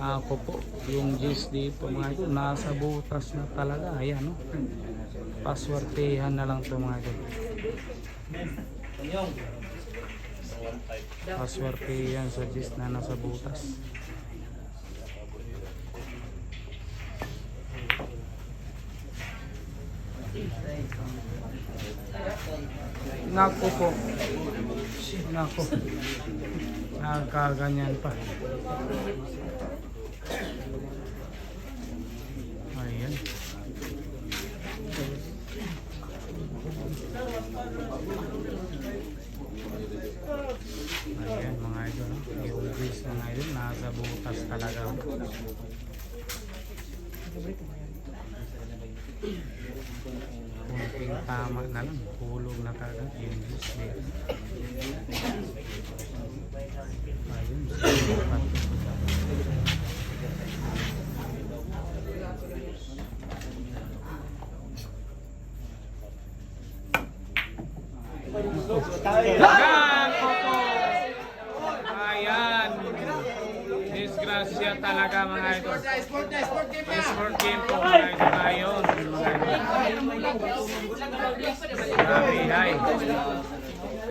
Ako po, yung gis dito mga idol, nasa butas na talaga. Ayan, no? Paswertehan na lang to mga idol. Paswertehan sa gis na nasa butas. Naku po. Naku. Nagkaganyan pa. Ayan. Ayan mga idol. Yung gis mga idol, nasa butas talaga. Kunting tama na lang, hulog na kagad yung gis dito. Ayun, sinipat. Ayan, disgrasya talaga mga idol. Sport game po mga idol. Ayun, mga idol. Ay.